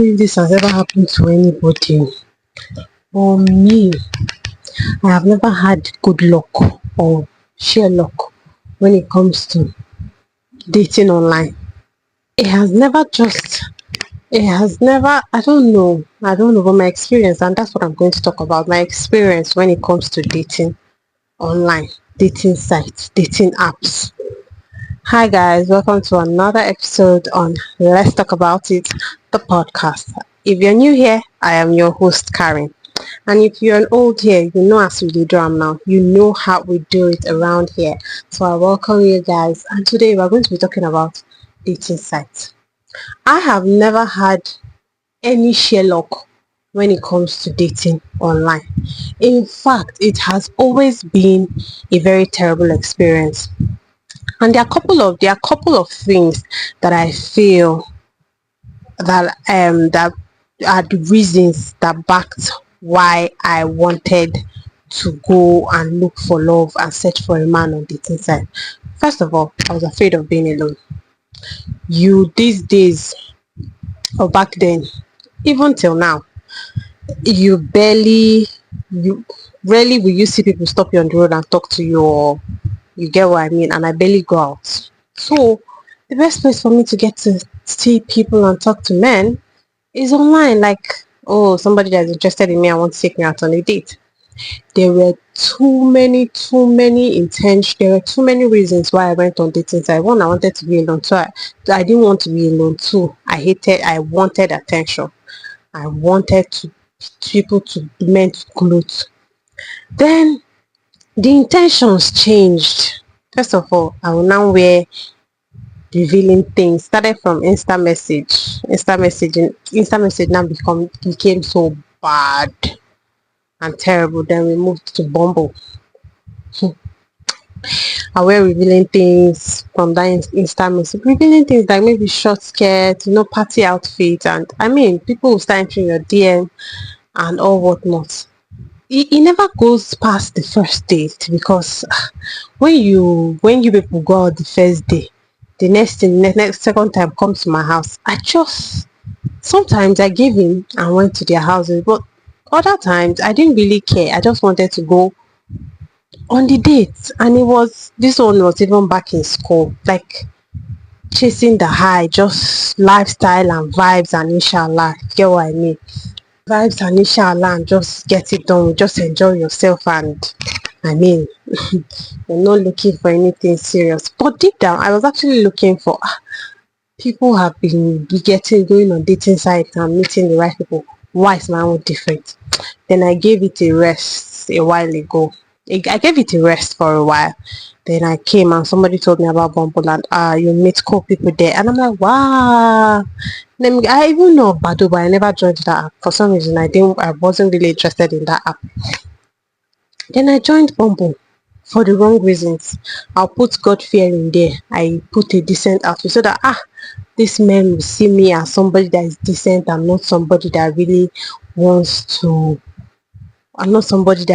If this has ever happened to anybody, but me, I have never had good luck or sheer luck when it comes to dating online. It has never just, it has never, I don't know, but my experience, and that's what I'm going to talk about, my experience when it comes to dating online, dating sites, dating apps. Hi guys, welcome to another episode on Let's Talk About It, the podcast. If you're new here, I am your host Karen. And if you're an old here, you know as we do drum now, you know how we do it around here. So I welcome you guys. And today we're going to be talking about dating sites. I have never had any sheer luck when it comes to dating online. In fact, it has always been a very terrible experience. And there are a couple of things that I feel that are the reasons that backed why I wanted to go and look for love and search for a man on dating site. First of all, I was afraid of being alone. You these days or back then, even till now, you barely you rarely will you see people stop you on the road and talk to you, or you get what I mean, and I barely go out. So the best place for me to get to see people and talk to men is online. Like, oh, somebody that's interested in me, I want to take me out on a date. There were there were too many reasons why I went on dating site. One, I wanted to be alone. I didn't want to be alone. Two, I wanted attention. I wanted men to clothe. Then the intentions changed. First of all, I will now wear revealing things. Started from Insta message now became so bad and terrible. Then we moved to Bumble. I wear revealing things from that Insta message. Revealing things like maybe short skirt, party outfit, and I mean people will start entering your DM and all whatnot. It never goes past the first date, because when you people go out the first day, the next second time comes to my house. Sometimes I gave in and went to their houses, but other times I didn't really care. I just wanted to go on the date, and this one was even back in school, like chasing the high, just lifestyle and vibes, and inshallah, get what I mean, vibes and inshallah, and just get it done, just enjoy yourself. And I mean, you're not looking for anything serious, but deep down I was actually looking for people have been going on dating sites and meeting the right people. Why is my own different? Then I gave it a rest a while ago. I gave it a rest for a while. Then I came and somebody told me about Bumble, and you meet cool people there, and I'm like, wow. I even know Badu, but I never joined that app. For some reason, I wasn't really interested in that app. Then I joined Bumble for the wrong reasons. I'll put God fear in there. I put a decent outfit so that this man will see me as somebody that is decent, and not somebody that really wants to. I'm not somebody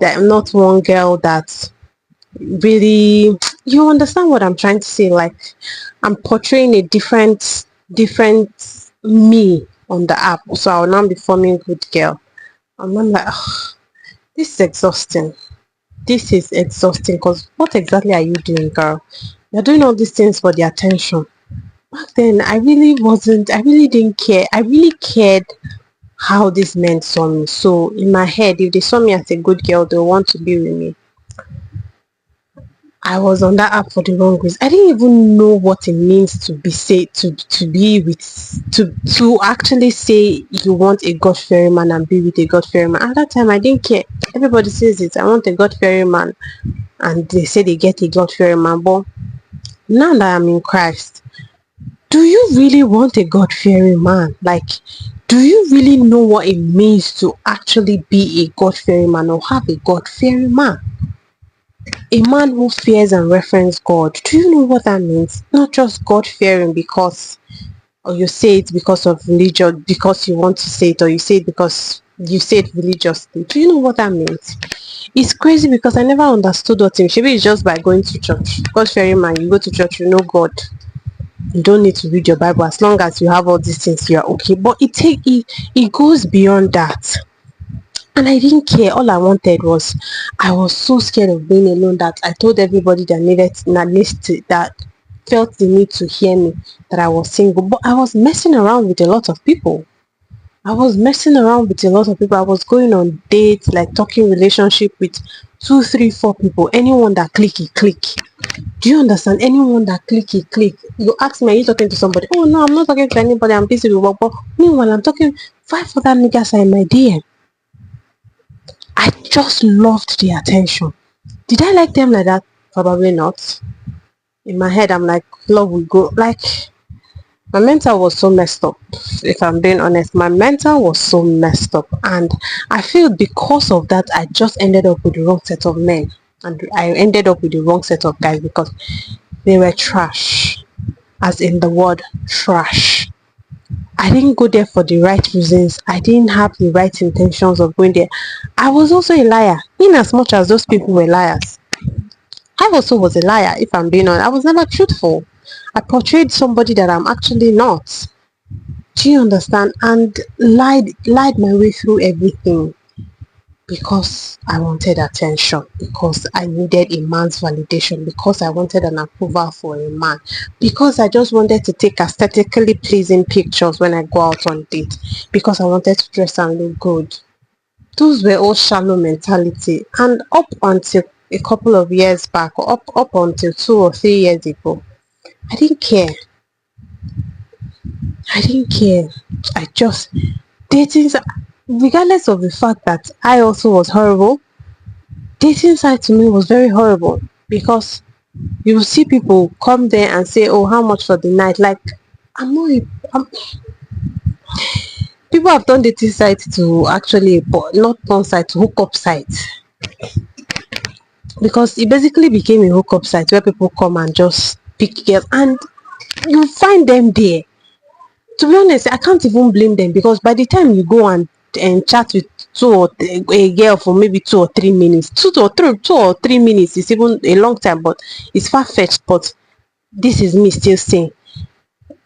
I'm not one girl that really, you understand what I'm trying to say. Like, I'm portraying a different me on the app, so I'll now be forming good girl. And I'm like, this is exhausting. Because what exactly are you doing, girl? You're doing all these things for the attention. Back then, I really didn't care. I really cared how these men saw me. So in my head, if they saw me as a good girl, they'll want to be with me. I was on that app for the wrong reason. I didn't even know what it means to actually say you want a God-fearing man and be with a God-fearing man. At that time, I didn't care. Everybody says it. I want a God-fearing man, and they say they get a God-fearing man. But now that I'm in Christ, do you really want a God-fearing man? Like, do you really know what it means to actually be a God-fearing man, or have a God-fearing man? A man who fears and references God. Do you know what that means? Not just God-fearing because, or you say it because of religion, because you want to say it, or you say it because you say it religiously. Do you know what that means? It's crazy, because I never understood what it means. Maybe it's just by going to church. God-fearing man, you go to church, you know God. You don't need to read your Bible. As long as you have all these things, you are okay. But it goes beyond that. And I didn't care. All I wanted was, I was so scared of being alone that I told everybody that that felt the need to hear me, that I was single. But I was messing around with a lot of people. I was messing around with a lot of people. I was going on dates, like talking relationship with two, three, four people. Anyone that click, he click. Do you understand? Anyone that click, he click. You ask me, are you talking to somebody? Oh no, I'm not talking to anybody. I'm busy with work. But meanwhile, I'm talking five other niggas are in my DM. I just loved the attention. Did I like them like that? Probably not. In my head, I'm like, love will go. Like, my mental was so messed up. If I'm being honest, my mental was so messed up. And I feel because of that, I just ended up with the wrong set of men. And I ended up with the wrong set of guys because they were trash. As in the word trash. I didn't go there for the right reasons. I didn't have the right intentions of going there. I was also a liar. In as much as those people were liars, I also was a liar, if I'm being honest. I was never truthful. I portrayed somebody that I'm actually not. Do you understand? And lied my way through everything because I wanted attention, because I needed a man's validation, because I wanted an approval for a man, because I just wanted to take aesthetically pleasing pictures when I go out on date, because I wanted to dress and look good. Those were all shallow mentality. And up until a couple of years back, or up until 2 or 3 years ago, I didn't care. I didn't care. I just dating, regardless of the fact that I also was horrible. Dating side to me was very horrible because you will see people come there and say, oh, how much for the night? Like, I'm not I'm, people have done dating sites to actually, but not porn site, to hook up sites, because it basically became a hookup site where people come and just pick girls, and you find them there. To be honest, I can't even blame them, because by the time you go and chat with a girl for maybe 2 or 3 minutes, 2 or 3 minutes is even a long time, but it's far-fetched. But this is me still saying,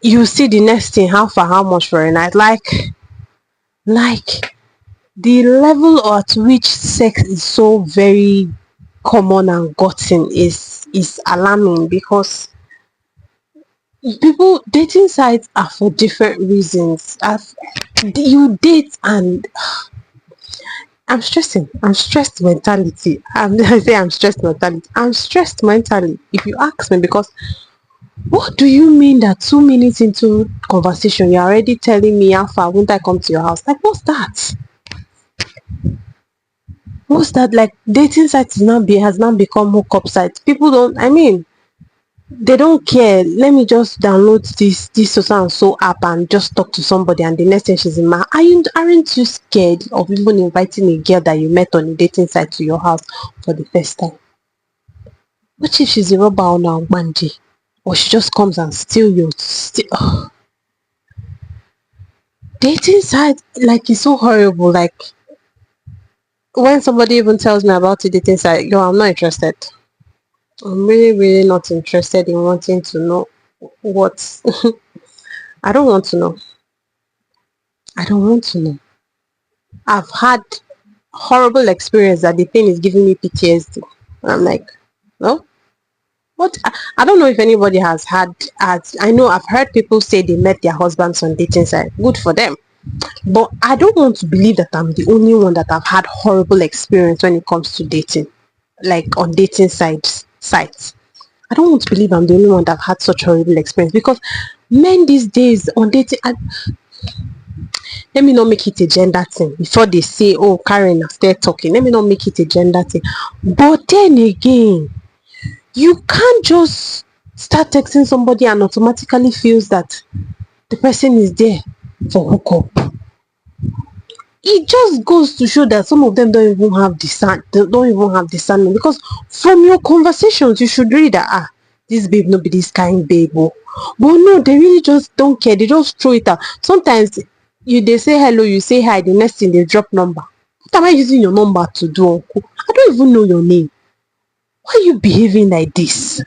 you see the next thing, how far, how much for a night? Like the level at which sex is so very common and gotten is alarming, because people, dating sites are for different reasons. You date, and I'm stressed mentality. I say I'm stressed mentality. I'm stressed mentally, if you ask me, because what do you mean that 2 minutes into conversation you're already telling me how far won't I come to your house? Like, what's that? What's that? Like, dating sites has now become hookup sites. People don't, I mean, they don't care. Let me just download this so and so app and just talk to somebody, and the next thing she's in my, aren't you scared of even inviting a girl that you met on a dating site to your house for the first time? What if she's a robber on a Monday, or she just comes and steal your dating site? Like, it's so horrible. Like, when somebody even tells me about a dating site, yo, I'm not interested. I'm really, really not interested in wanting to know what. I don't want to know. I don't want to know. I've had horrible experience that the thing is giving me PTSD. And I'm like, no. What? I don't know if anybody has had. I know I've heard people say they met their husbands on dating site. Good for them. But I don't want to believe that I'm the only one that I've had horrible experience when it comes to dating, like on dating sites. I don't want to believe I'm the only one that had such horrible experience, because men these days on dating, let me not make it a gender thing before they say, oh, Karen, after talking, let me not make it a gender thing. But then again, you can't just start texting somebody and automatically feels that the person is there for hookup. It just goes to show that some of them don't even have discernment, because from your conversations you should read that, this babe no be this kind babe, oh. But no, they really just don't care. They just throw it out. Sometimes they say hello, you say hi, the next thing they drop number. What am I using your number to do, uncle? I don't even know your name. Why are you behaving like this?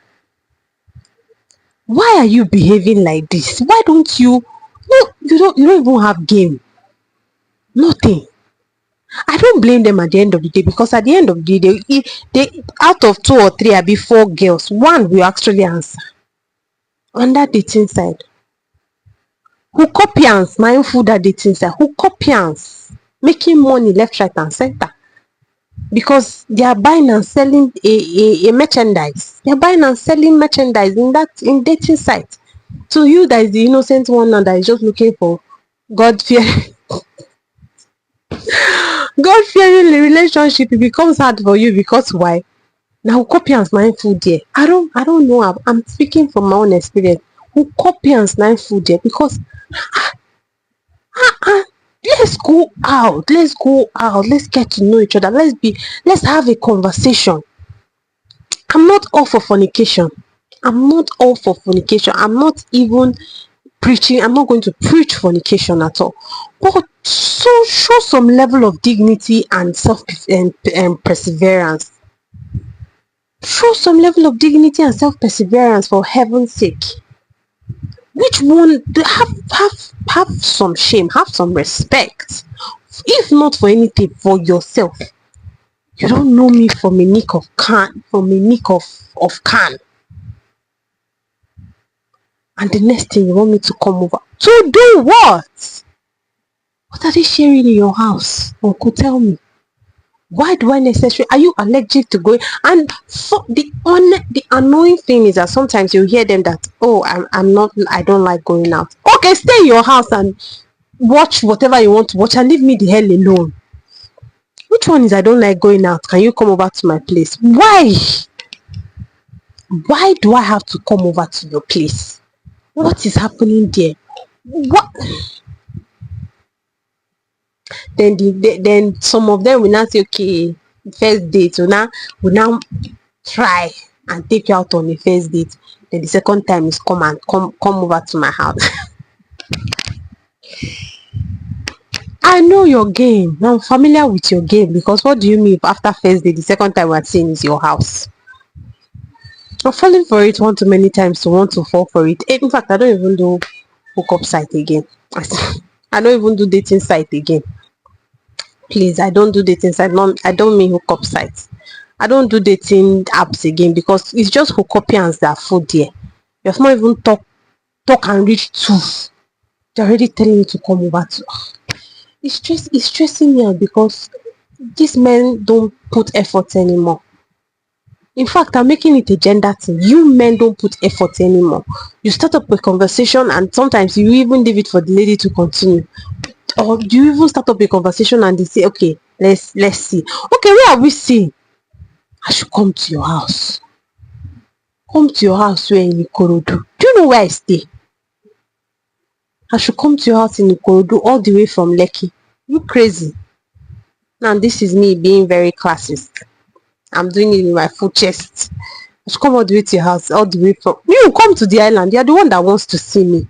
Why are you behaving like this? Why don't you? No, you don't even have game. Nothing. I don't blame them at the end of the day, because at the end of the day, they out of two or three, I be four girls, one will actually answer on that dating side. Who copians mindful that dating side? Who copians making money left, right, and center, because they are buying and selling a merchandise. They are buying and selling merchandise in dating site. So you that is the innocent one now that is just looking for God fear God fearing relationship, it becomes hard for you because why? Now copians mindful there. I don't know. I'm speaking from my own experience. Who copians mindful there, because let's go out. Let's go out. Let's get to know each other. Let's have a conversation. I'm not all for fornication. I'm not all for fornication. I'm not even preaching. I'm not going to preach fornication at all. But so show some level of dignity and and perseverance. Show some level of dignity and self-perseverance, for heaven's sake. Which one? Have some shame, have some respect. If not for anything, for yourself. You don't know me from a nick of can, from a nick of can. And the next thing you want me to come over. To do what? What are they sharing in your house? Uncle, tell me. Why do I necessarily? Are you allergic to going? And for the annoying thing is that sometimes you hear them that, oh, I'm not, I don't like going out. Okay, stay in your house and watch whatever you want to watch and leave me the hell alone. Which one is I don't like going out? Can you come over to my place? Why? Why do I have to come over to your place? What is happening there? What? Then some of them will not say, okay, first date. So now we now try and take you out on the first date. Then the second time is come over to my house. I know your game. I'm familiar with your game, because what do you mean if after first date the second time we're seeing is your house? I'm falling for it one too many times to want to fall for it. In fact, I don't even do hookup site again. I don't even do dating site again. Please, I don't do dating site. I don't mean hookup sites. I don't do dating apps again, because it's just hookupians that are full there. You have not even talk and reach two. They're already telling you to come over to. It's stressing me out, because these men don't put effort anymore. In fact, I'm making it a gender thing. You men don't put effort anymore. You start up a conversation and sometimes you even leave it for the lady to continue. Or you even start up a conversation and they say, okay, let's see. Okay, where are we seeing? I should come to your house. Come to your house where in Ikorodu. Do you know where I stay? I should come to your house in Ikorodu all the way from Lekki. You crazy. Now this is me being very classist. I'm doing it in my full chest. I should come all the way to your house, all the way from you. Come to the island. You're the one that wants to see me.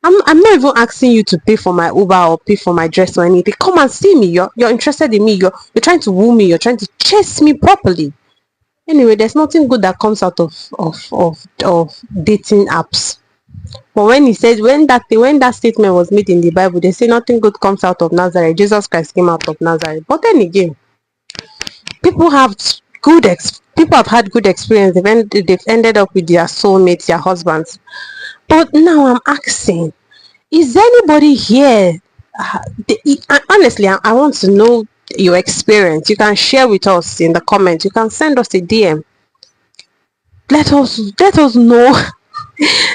I'm not even asking you to pay for my Uber or pay for my dress or anything. Come and see me. You're interested in me. You're trying to woo me. You're trying to chase me properly. Anyway, there's nothing good that comes out of dating apps. But when he says when that statement was made in the Bible, they say nothing good comes out of Nazareth. Jesus Christ came out of Nazareth. But then again, people have people have had good experience. They've ended up with their soulmates, their husbands. But now I'm asking, is anybody here? Honestly, I want to know your experience. You can share with us in the comments. You can send us a DM. Let us know.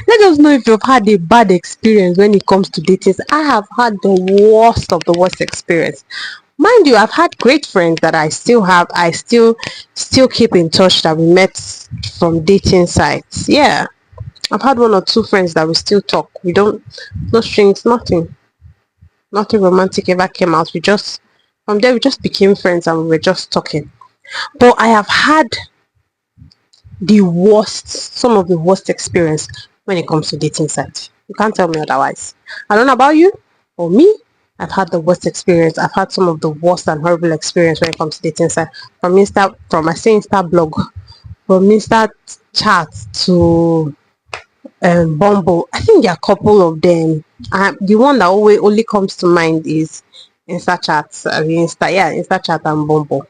Let us know if you've had a bad experience when it comes to dating. I have had the worst of the worst experience. Mind you, I've had great friends that I still keep in touch, that we met from dating sites. Yeah. I've had one or two friends that we still talk. We don't, no strings, nothing romantic ever came out. From there we just became friends and we were just talking. But I have had some of the worst experience when it comes to dating sites. You can't tell me otherwise. I don't know about you or me. I've had the worst experience. I've had some of the worst and horrible experience when it comes to dating sites. From my Insta blog, from Insta chat to Bumble. I think there are a couple of them. The one that always only comes to mind is InstaChat. I mean, InstaChat and Bumble.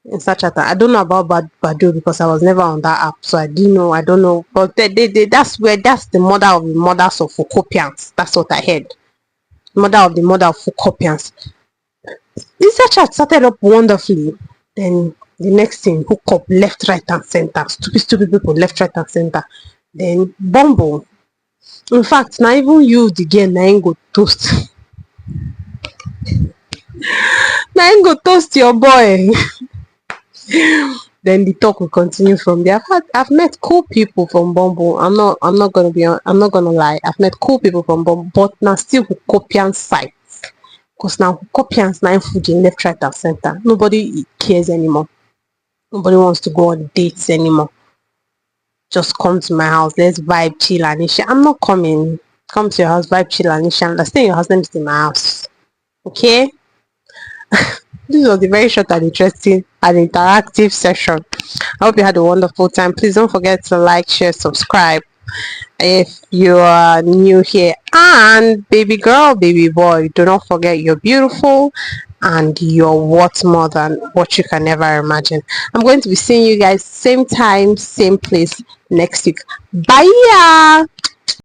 InstaChat. I don't know about Badu because I was never on that app, so I didn't know. I don't know, but that's the mother of the mothers of Fukopians. That's what I heard. Mother of the mother of Fukopians. InstaChat started up wonderfully. Then the next thing, hook up left, right, and center. Stupid people left, right, and center. Then Bumble. In fact, now even you, the girl, now ain't go toast. Now ain't go toast your boy. Then the talk will continue from there. I've met cool people from Bumble. I'm not gonna lie. I've met cool people from Bumble, but now still Kopian side. Because now Kopians now food in left, right, and center. Nobody cares anymore. Nobody wants to go on dates anymore. Just come to my house. Let's vibe, chill, and ish. I'm not coming. Come to your house, vibe, chill, and ish. And stay in your house. Let me stay in my house. Okay? This was a very short and interesting and interactive session. I hope you had a wonderful time. Please don't forget to like, share, subscribe if you are new here. And baby girl, baby boy, do not forget you're beautiful and you're worth more than what you can ever imagine. I'm going to be seeing you guys same time, same place next week. Bye.